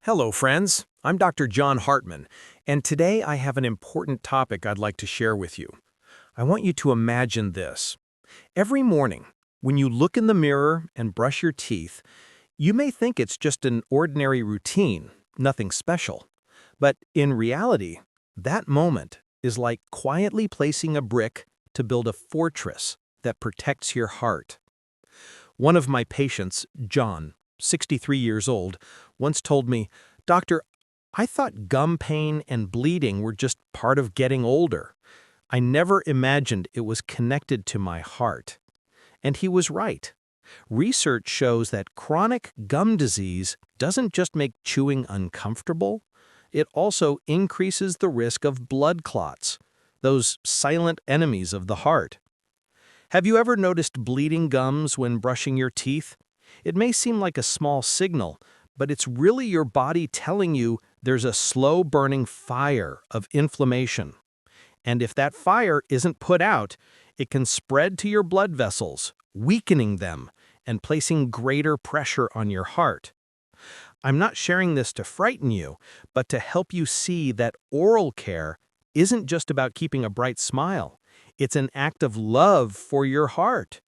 Hello, friends. I'm Dr. John Hartman, and today I have an important topic I'd like to share with you. I want you to imagine this. Every morning, when you look in the mirror and brush your teeth, you may think it's just an ordinary routine, nothing special. But in reality, that moment is like quietly placing a brick to build a fortress that protects your heart. One of my patients, John, 63 years old, once told me, "Doctor, I thought gum pain and bleeding were just part of getting older. I never imagined it was connected to my heart." And he was right. Research shows that chronic gum disease doesn't just make chewing uncomfortable, it also increases the risk of blood clots, those silent enemies of the heart. Have you ever noticed bleeding gums when brushing your teeth? It may seem like a small signal, but it's really your body telling you there's a slow-burning fire of inflammation. And if that fire isn't put out, it can spread to your blood vessels, weakening them and placing greater pressure on your heart. I'm not sharing this to frighten you, but to help you see that oral care isn't just about keeping a bright smile. It's an act of love for your heart.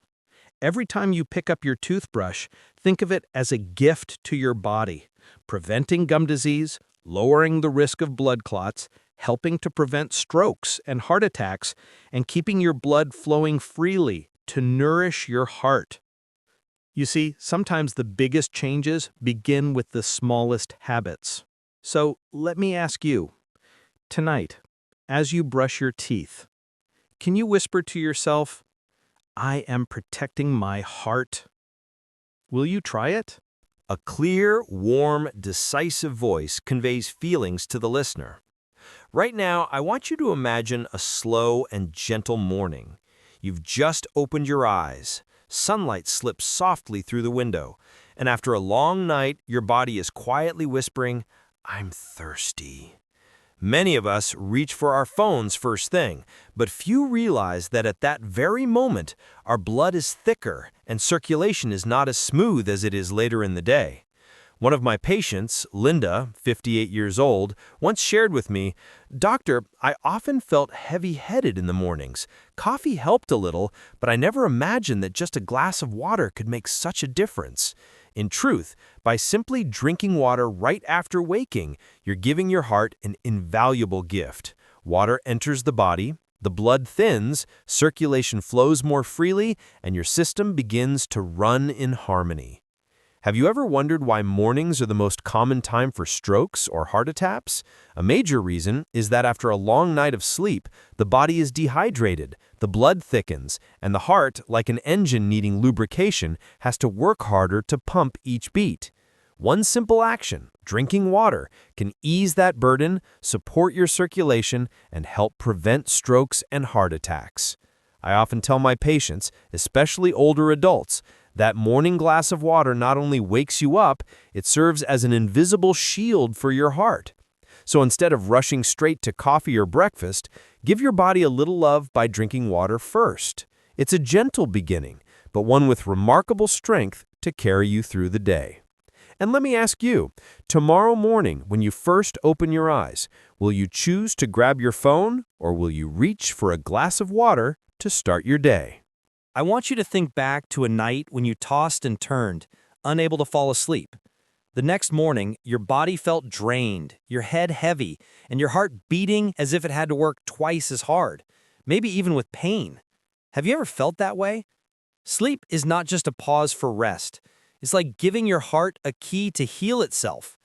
Every time you pick up your toothbrush, think of it as a gift to your body, preventing gum disease, lowering the risk of blood clots, helping to prevent strokes and heart attacks, and keeping your blood flowing freely to nourish your heart. You see, sometimes the biggest changes begin with the smallest habits. So let me ask you, tonight, as you brush your teeth, can you whisper to yourself, "I am protecting my heart"? Will you try it? A clear, warm, decisive voice conveys feelings to the listener. Right now, I want you to imagine a slow and gentle morning. You've just opened your eyes. Sunlight slips softly through the window, and after a long night, your body is quietly whispering, "I'm thirsty." Many of us reach for our phones first thing, but few realize that at that very moment, our blood is thicker and circulation is not as smooth as it is later in the day. One of my patients, Linda, 58 years old, once shared with me, "Doctor, I often felt heavy-headed in the mornings. Coffee helped a little, but I never imagined that just a glass of water could make such a difference." In truth, by simply drinking water right after waking, you're giving your heart an invaluable gift. Water enters the body, the blood thins, circulation flows more freely, and your system begins to run in harmony. Have you ever wondered why mornings are the most common time for strokes or heart attacks? A major reason is that after a long night of sleep, the body is dehydrated, the blood thickens, and the heart, like an engine needing lubrication, has to work harder to pump each beat. One simple action, drinking water, can ease that burden, support your circulation, and help prevent strokes and heart attacks. I often tell my patients, especially older adults, that morning glass of water not only wakes you up, it serves as an invisible shield for your heart. So instead of rushing straight to coffee or breakfast, give your body a little love by drinking water first. It's a gentle beginning, but one with remarkable strength to carry you through the day. And let me ask you, tomorrow morning when you first open your eyes, will you choose to grab your phone or will you reach for a glass of water to start your day? I want you to think back to a night when you tossed and turned, unable to fall asleep. The next morning, your body felt drained, your head heavy, and your heart beating as if it had to work twice as hard, maybe even with pain. Have you ever felt that way? Sleep is not just a pause for rest. It's like giving your heart a key to heal itself.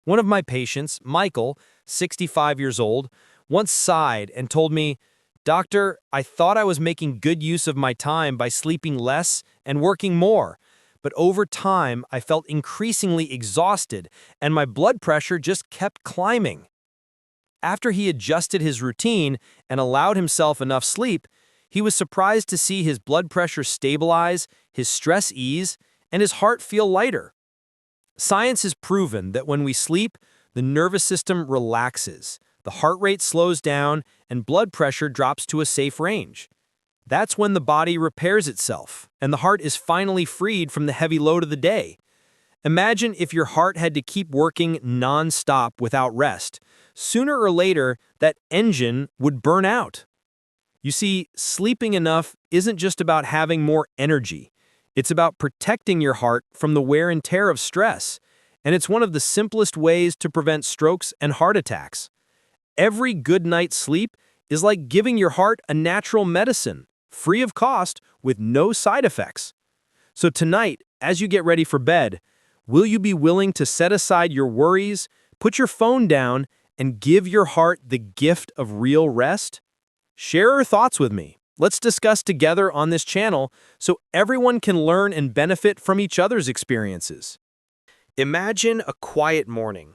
One of my patients, Michael, 65 years old, once sighed and told me, "Doctor, I thought I was making good use of my time by sleeping less and working more, but over time I felt increasingly exhausted and my blood pressure just kept climbing." After he adjusted his routine and allowed himself enough sleep, he was surprised to see his blood pressure stabilize, his stress ease, and his heart feel lighter. Science has proven that when we sleep, the nervous system relaxes, the heart rate slows down, and blood pressure drops to a safe range. That's when the body repairs itself, and the heart is finally freed from the heavy load of the day. Imagine if your heart had to keep working non-stop without rest. Sooner or later, that engine would burn out. You see, sleeping enough isn't just about having more energy. It's about protecting your heart from the wear and tear of stress. And it's one of the simplest ways to prevent strokes and heart attacks. Every good night's sleep is like giving your heart a natural medicine, free of cost, with no side effects. So tonight, as you get ready for bed, will you be willing to set aside your worries, put your phone down, and give your heart the gift of real rest? Share your thoughts with me. Let's discuss together on this channel so everyone can learn and benefit from each other's experiences. Imagine a quiet morning.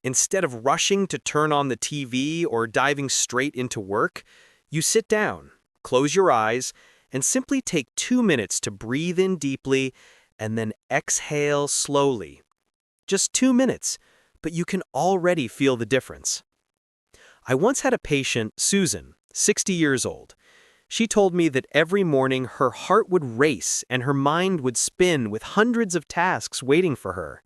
Instead of rushing to turn on the TV or diving straight into work, you sit down, close your eyes, and simply take 2 minutes to breathe in deeply and then exhale slowly. Just 2 minutes, but you can already feel the difference. I once had a patient, Susan, 60 years old. She told me that every morning her heart would race and her mind would spin with hundreds of tasks waiting for her.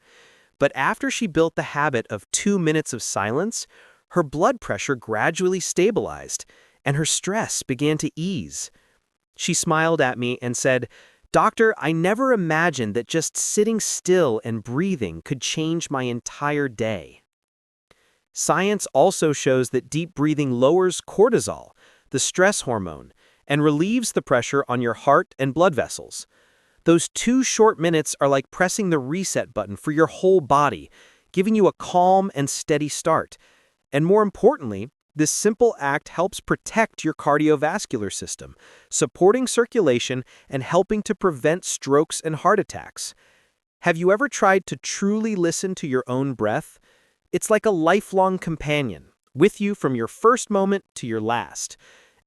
But after she built the habit of 2 minutes of silence, her blood pressure gradually stabilized and her stress began to ease. She smiled at me and said, "Doctor, I never imagined that just sitting still and breathing could change my entire day." Science also shows that deep breathing lowers cortisol, the stress hormone, and relieves the pressure on your heart and blood vessels. Those 2 short minutes are like pressing the reset button for your whole body, giving you a calm and steady start. And more importantly, this simple act helps protect your cardiovascular system, supporting circulation and helping to prevent strokes and heart attacks. Have you ever tried to truly listen to your own breath? It's like a lifelong companion, with you from your first moment to your last.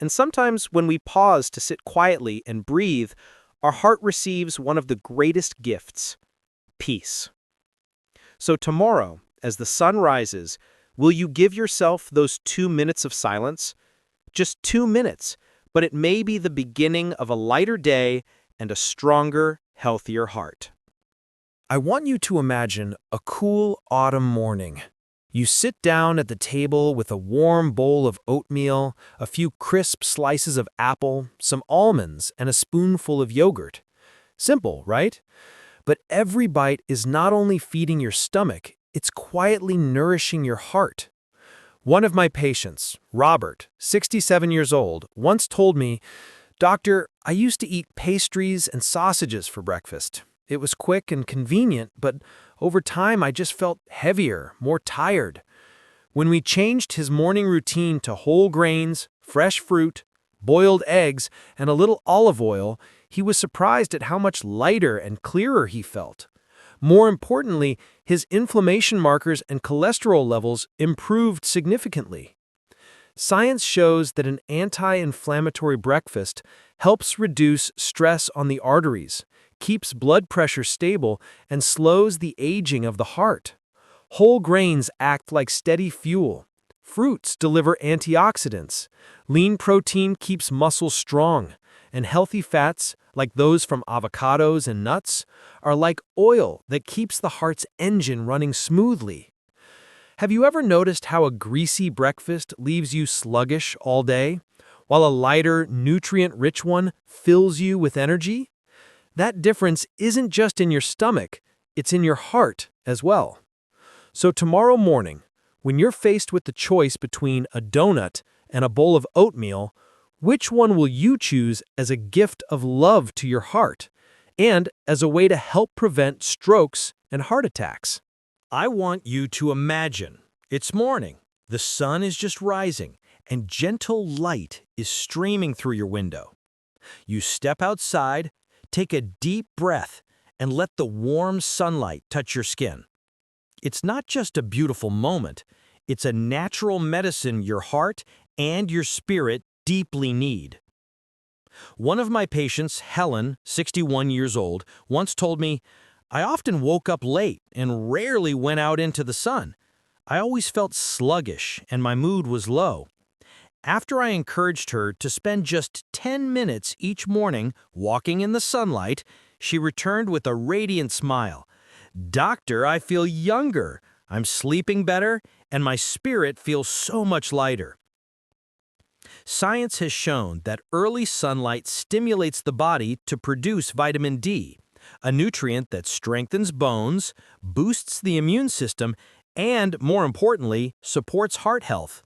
And sometimes when we pause to sit quietly and breathe, our heart receives one of the greatest gifts: peace. So tomorrow, as the sun rises, will you give yourself those 2 minutes of silence? Just 2 minutes, but it may be the beginning of a lighter day and a stronger, healthier heart. I want you to imagine a cool autumn morning. You sit down at the table with a warm bowl of oatmeal, a few crisp slices of apple, some almonds, and a spoonful of yogurt. Simple, right? But every bite is not only feeding your stomach, it's quietly nourishing your heart. One of my patients, Robert, 67 years old, once told me, "Doctor, I used to eat pastries and sausages for breakfast. It was quick and convenient, but over time I just felt heavier, more tired." When we changed his morning routine to whole grains, fresh fruit, boiled eggs, and a little olive oil, he was surprised at how much lighter and clearer he felt. More importantly, his inflammation markers and cholesterol levels improved significantly. Science shows that an anti-inflammatory breakfast helps reduce stress on the arteries, keeps blood pressure stable, and slows the aging of the heart. Whole grains act like steady fuel. Fruits deliver antioxidants. Lean protein keeps muscles strong. And healthy fats, like those from avocados and nuts, are like oil that keeps the heart's engine running smoothly. Have you ever noticed how a greasy breakfast leaves you sluggish all day, while a lighter, nutrient-rich one fills you with energy? That difference isn't just in your stomach, it's in your heart as well. So tomorrow morning, when you're faced with the choice between a donut and a bowl of oatmeal, which one will you choose as a gift of love to your heart and as a way to help prevent strokes and heart attacks? I want you to imagine it's morning, the sun is just rising, and gentle light is streaming through your window. You step outside, take a deep breath, and let the warm sunlight touch your skin. It's not just a beautiful moment, it's a natural medicine your heart and your spirit deeply need. One of my patients, Helen, 61 years old, once told me, "I often woke up late and rarely went out into the sun. I always felt sluggish and my mood was low. After I encouraged her to spend just 10 minutes each morning walking in the sunlight, she returned with a radiant smile. Doctor, I feel younger. I'm sleeping better, and my spirit feels so much lighter. Science has shown that early sunlight stimulates the body to produce vitamin D, a nutrient that strengthens bones, boosts the immune system, and, more importantly, supports heart health.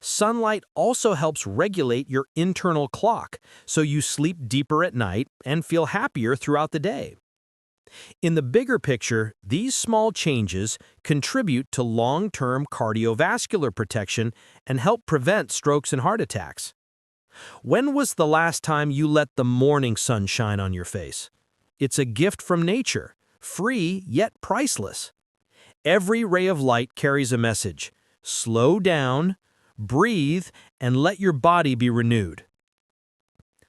Sunlight also helps regulate your internal clock, so you sleep deeper at night and feel happier throughout the day. In the bigger picture, these small changes contribute to long-term cardiovascular protection and help prevent strokes and heart attacks. When was the last time you let the morning sun shine on your face? It's a gift from nature, free yet priceless. Every ray of light carries a message. Slow down, breathe, and let your body be renewed.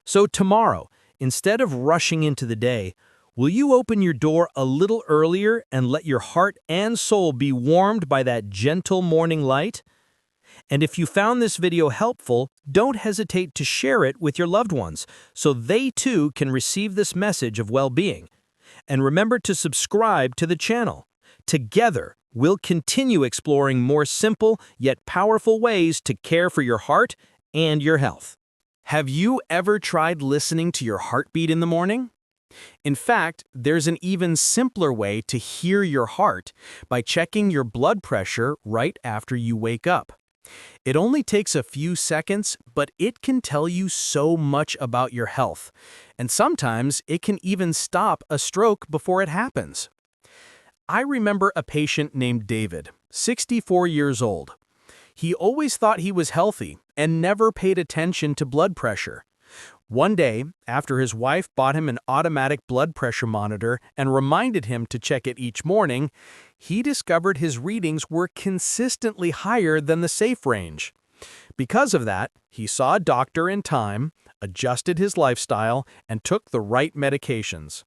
So tomorrow, instead of rushing into the day, will you open your door a little earlier and let your heart and soul be warmed by that gentle morning light? And if you found this video helpful, don't hesitate to share it with your loved ones so they too can receive this message of well-being. And remember to subscribe to the channel. Together, we'll continue exploring more simple yet powerful ways to care for your heart and your health. Have you ever tried listening to your heartbeat in the morning? In fact, there's an even simpler way to hear your heart by checking your blood pressure right after you wake up. It only takes a few seconds, but it can tell you so much about your health, and sometimes it can even stop a stroke before it happens. I remember a patient named David, 64 years old. He always thought he was healthy and never paid attention to blood pressure. One day, after his wife bought him an automatic blood pressure monitor and reminded him to check it each morning, he discovered his readings were consistently higher than the safe range. Because of that, he saw a doctor in time, adjusted his lifestyle, and took the right medications.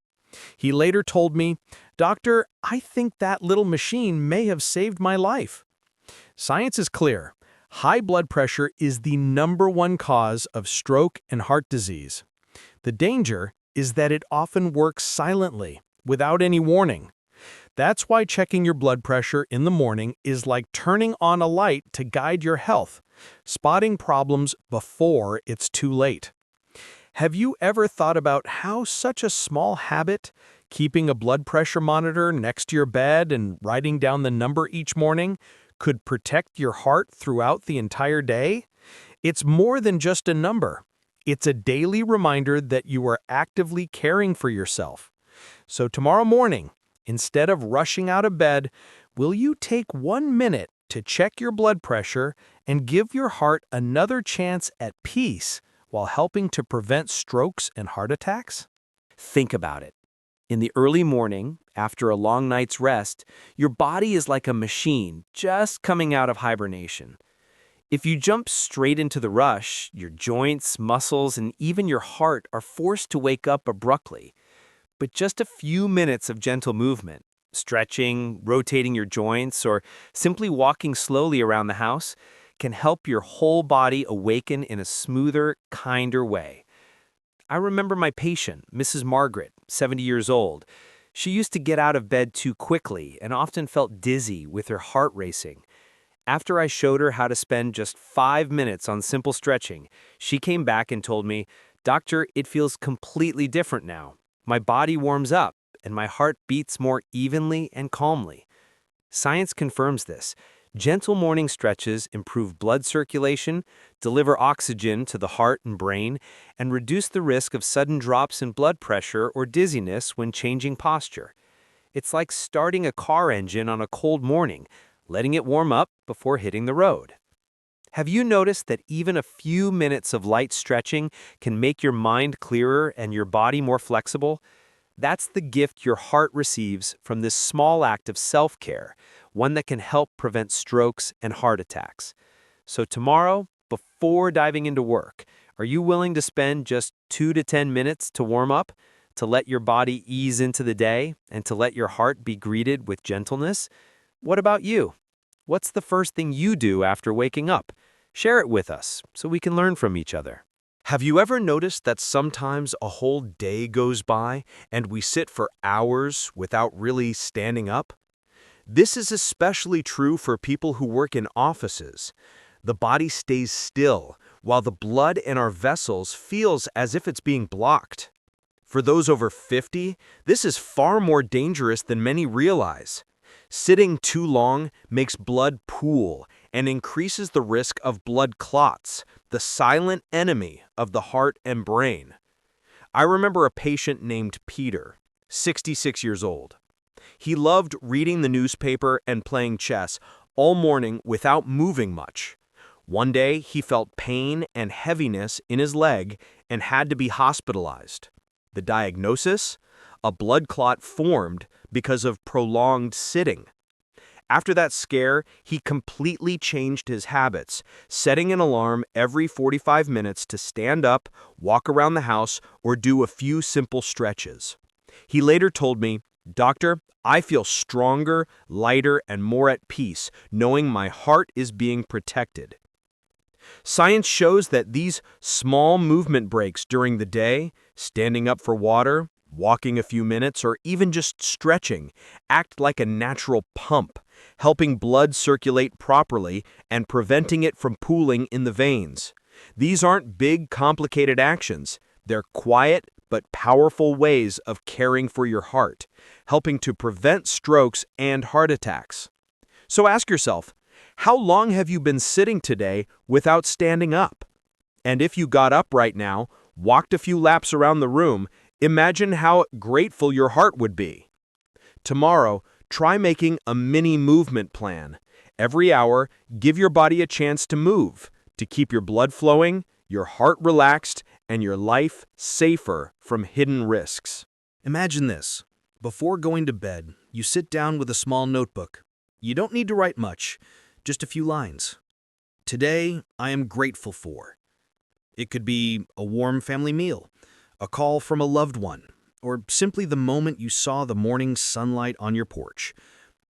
He later told me, "Doctor, I think that little machine may have saved my life." Science is clear. High blood pressure is the #1 cause of stroke and heart disease. The danger is that it often works silently, without any warning. That's why checking your blood pressure in the morning is like turning on a light to guide your health, spotting problems before it's too late. Have you ever thought about how such a small habit, keeping a blood pressure monitor next to your bed and writing down the number each morning, could protect your heart throughout the entire day? It's more than just a number. It's a daily reminder that you are actively caring for yourself. So tomorrow morning, instead of rushing out of bed, will you take 1 minute to check your blood pressure and give your heart another chance at peace while helping to prevent strokes and heart attacks? Think about it. In the early morning, after a long night's rest, your body is like a machine just coming out of hibernation. If you jump straight into the rush, your joints, muscles, and even your heart are forced to wake up abruptly. But just a few minutes of gentle movement, stretching, rotating your joints, or simply walking slowly around the house can help your whole body awaken in a smoother, kinder way. I remember my patient, Mrs. Margaret, 70 years old. She used to get out of bed too quickly and often felt dizzy with her heart racing. After I showed her how to spend just 5 minutes on simple stretching, she came back and told me, "Doctor, it feels completely different now. My body warms up and my heart beats more evenly and calmly." Science confirms this. Gentle morning stretches improve blood circulation, deliver oxygen to the heart and brain, and reduce the risk of sudden drops in blood pressure or dizziness when changing posture. It's like starting a car engine on a cold morning, letting it warm up before hitting the road. Have you noticed that even a few minutes of light stretching can make your mind clearer and your body more flexible? That's the gift your heart receives from this small act of self-care, one that can help prevent strokes and heart attacks. So tomorrow, before diving into work, are you willing to spend just 2 to 10 minutes to warm up, to let your body ease into the day, and to let your heart be greeted with gentleness? What about you? What's the first thing you do after waking up? Share it with us so we can learn from each other. Have you ever noticed that sometimes a whole day goes by and we sit for hours without really standing up? This is especially true for people who work in offices. The body stays still, while the blood in our vessels feels as if it's being blocked. For those over 50, this is far more dangerous than many realize. Sitting too long makes blood pool and increases the risk of blood clots, the silent enemy of the heart and brain. I remember a patient named Peter, 66 years old. He loved reading the newspaper and playing chess all morning without moving much. One day, he felt pain and heaviness in his leg and had to be hospitalized. The diagnosis? A blood clot formed because of prolonged sitting. After that scare, he completely changed his habits, setting an alarm every 45 minutes to stand up, walk around the house, or do a few simple stretches. He later told me, "Doctor, I feel stronger, lighter, and more at peace, knowing my heart is being protected." Science shows that these small movement breaks during the day, standing up for water, walking a few minutes, or even just stretching, act like a natural pump, helping blood circulate properly and preventing it from pooling in the veins. These aren't big, complicated actions. They're quiet but powerful ways of caring for your heart, helping to prevent strokes and heart attacks. So ask yourself, how long have you been sitting today without standing up? And if you got up right now, walked a few laps around the room, imagine how grateful your heart would be. Tomorrow, try making a mini movement plan. Every hour, give your body a chance to move, to keep your blood flowing, your heart relaxed, and your life safer from hidden risks. Imagine this. Before going to bed, you sit down with a small notebook. You don't need to write much, just a few lines. Today, I am grateful for. It could be a warm family meal, a call from a loved one, or simply the moment you saw the morning sunlight on your porch.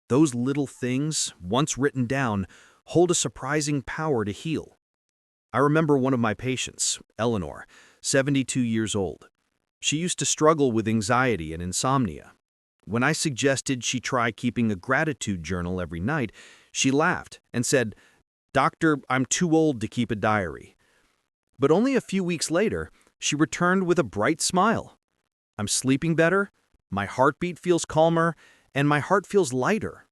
Those little things, once written down, hold a surprising power to heal. I remember one of my patients, Eleanor, 72 years old. She used to struggle with anxiety and insomnia. When I suggested she try keeping a gratitude journal every night, she laughed and said, "Doctor, I'm too old to keep a diary." But only a few weeks later, she returned with a bright smile. "I'm sleeping better, my heartbeat feels calmer, and my heart feels lighter."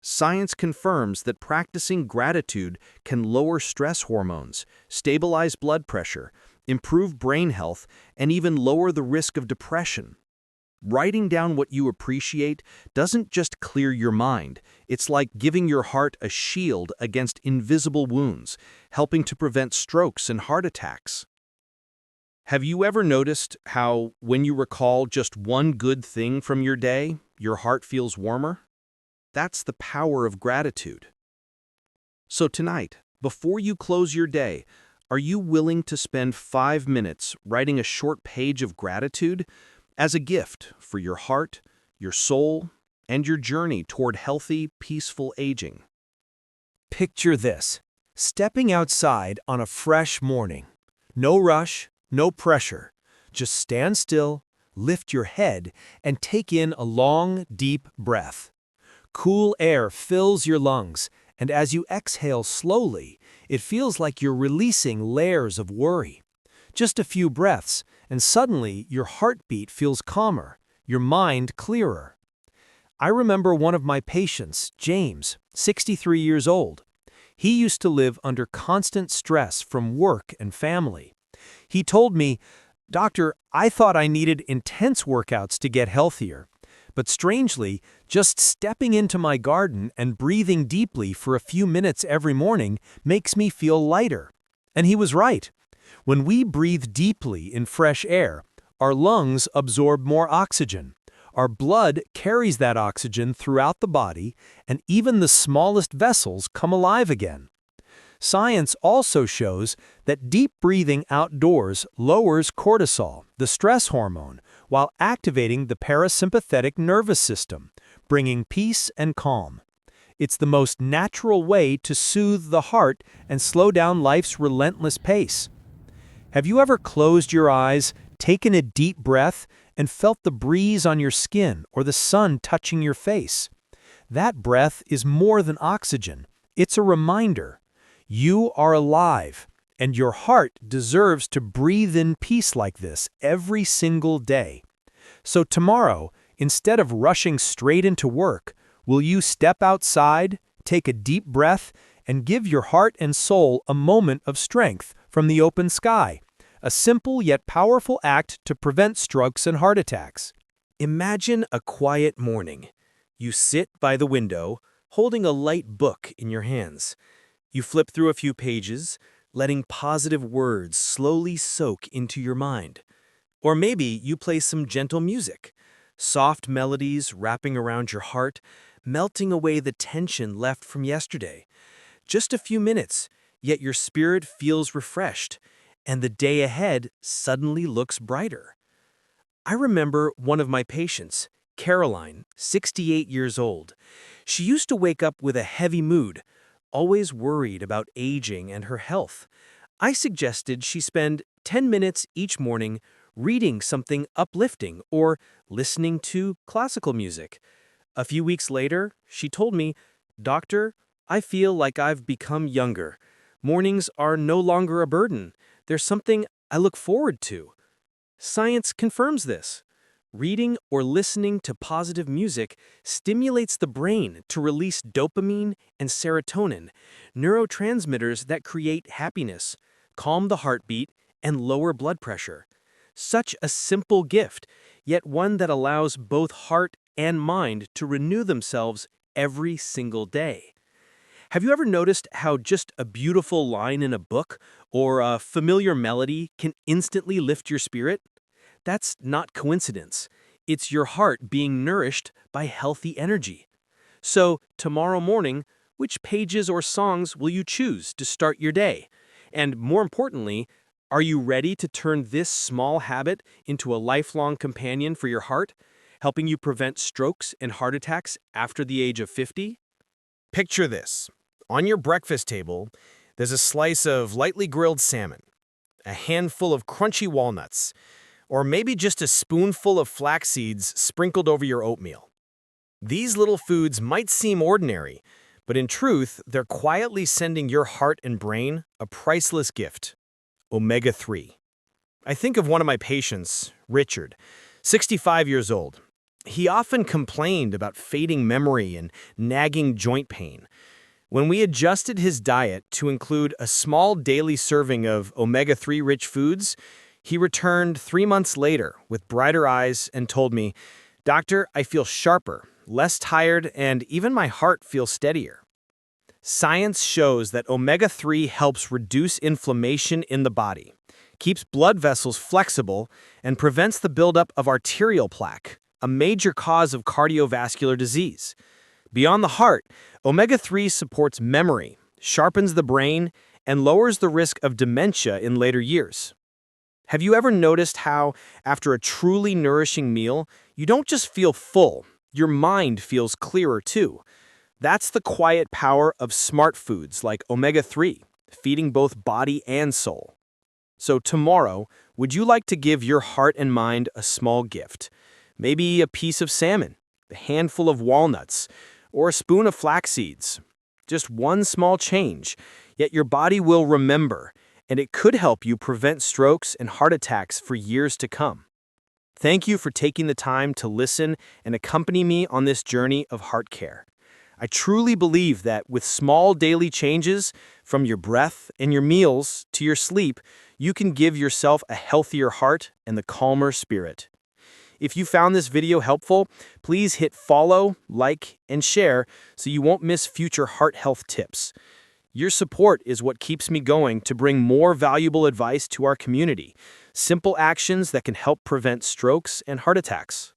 Science confirms that practicing gratitude can lower stress hormones, stabilize blood pressure, improve brain health, and even lower the risk of depression. Writing down what you appreciate doesn't just clear your mind, it's like giving your heart a shield against invisible wounds, helping to prevent strokes and heart attacks. Have you ever noticed how, when you recall just one good thing from your day, your heart feels warmer? That's the power of gratitude. So tonight, before you close your day, are you willing to spend 5 minutes writing a short page of gratitude as a gift for your heart, your soul, and your journey toward healthy, peaceful aging? Picture this: stepping outside on a fresh morning. No rush, no pressure. Just stand still, lift your head, and take in a long, deep breath. Cool air fills your lungs, and as you exhale slowly, it feels like you're releasing layers of worry. Just a few breaths, and suddenly your heartbeat feels calmer, your mind clearer. I remember one of my patients, James, 63 years old. He used to live under constant stress from work and family. He told me, "Doctor, I thought I needed intense workouts to get healthier. But strangely, just stepping into my garden and breathing deeply for a few minutes every morning makes me feel lighter." And he was right. When we breathe deeply in fresh air, our lungs absorb more oxygen. Our blood carries that oxygen throughout the body, and even the smallest vessels come alive again. Science also shows that deep breathing outdoors lowers cortisol, the stress hormone, while activating the parasympathetic nervous system, bringing peace and calm. It's the most natural way to soothe the heart and slow down life's relentless pace. Have you ever closed your eyes, taken a deep breath, and felt the breeze on your skin or the sun touching your face? That breath is more than oxygen. It's a reminder. You are alive, and your heart deserves to breathe in peace like this every single day. So tomorrow, instead of rushing straight into work, will you step outside, take a deep breath, and give your heart and soul a moment of strength from the open sky? A simple yet powerful act to prevent strokes and heart attacks. Imagine a quiet morning. You sit by the window, holding a light book in your hands. You flip through a few pages, letting positive words slowly soak into your mind. Or maybe you play some gentle music, soft melodies wrapping around your heart, melting away the tension left from yesterday. Just a few minutes, yet your spirit feels refreshed, and the day ahead suddenly looks brighter. I remember one of my patients, Caroline, 68 years old. She used to wake up with a heavy mood, always worried about aging and her health. I suggested she spend 10 minutes each morning reading something uplifting or listening to classical music. A few weeks later, she told me, "Doctor, I feel like I've become younger. Mornings are no longer a burden. There's something I look forward to." Science confirms this. Reading or listening to positive music stimulates the brain to release dopamine and serotonin, neurotransmitters that create happiness, calm the heartbeat, and lower blood pressure. Such a simple gift, yet one that allows both heart and mind to renew themselves every single day. Have you ever noticed how just a beautiful line in a book or a familiar melody can instantly lift your spirit? That's not coincidence. It's your heart being nourished by healthy energy. So, tomorrow morning, which pages or songs will you choose to start your day? And more importantly, are you ready to turn this small habit into a lifelong companion for your heart, helping you prevent strokes and heart attacks after the age of 50? Picture this. On your breakfast table, there's a slice of lightly grilled salmon, a handful of crunchy walnuts, or maybe just a spoonful of flax seeds sprinkled over your oatmeal. These little foods might seem ordinary, but in truth, they're quietly sending your heart and brain a priceless gift: omega-3. I think of one of my patients, Richard, 65 years old. He often complained about fading memory and nagging joint pain. When we adjusted his diet to include a small daily serving of omega-3 rich foods, he returned 3 months later with brighter eyes and told me, "Doctor, I feel sharper, less tired, and even my heart feels steadier." Science shows that omega-3 helps reduce inflammation in the body, keeps blood vessels flexible, and prevents the buildup of arterial plaque, a major cause of cardiovascular disease. Beyond the heart, omega-3 supports memory, sharpens the brain, and lowers the risk of dementia in later years. Have you ever noticed how, after a truly nourishing meal, you don't just feel full, your mind feels clearer too? That's the quiet power of smart foods like omega-3, feeding both body and soul. So tomorrow, would you like to give your heart and mind a small gift? Maybe a piece of salmon, a handful of walnuts, or a spoon of flax seeds. Just one small change, yet your body will remember, and it could help you prevent strokes and heart attacks for years to come. Thank you for taking the time to listen and accompany me on this journey of heart care. I truly believe that with small daily changes, from your breath and your meals to your sleep, you can give yourself a healthier heart and the calmer spirit. If you found this video helpful, please hit follow, like, and share so you won't miss future heart health tips. Your support is what keeps me going to bring more valuable advice to our community, simple actions that can help prevent strokes and heart attacks.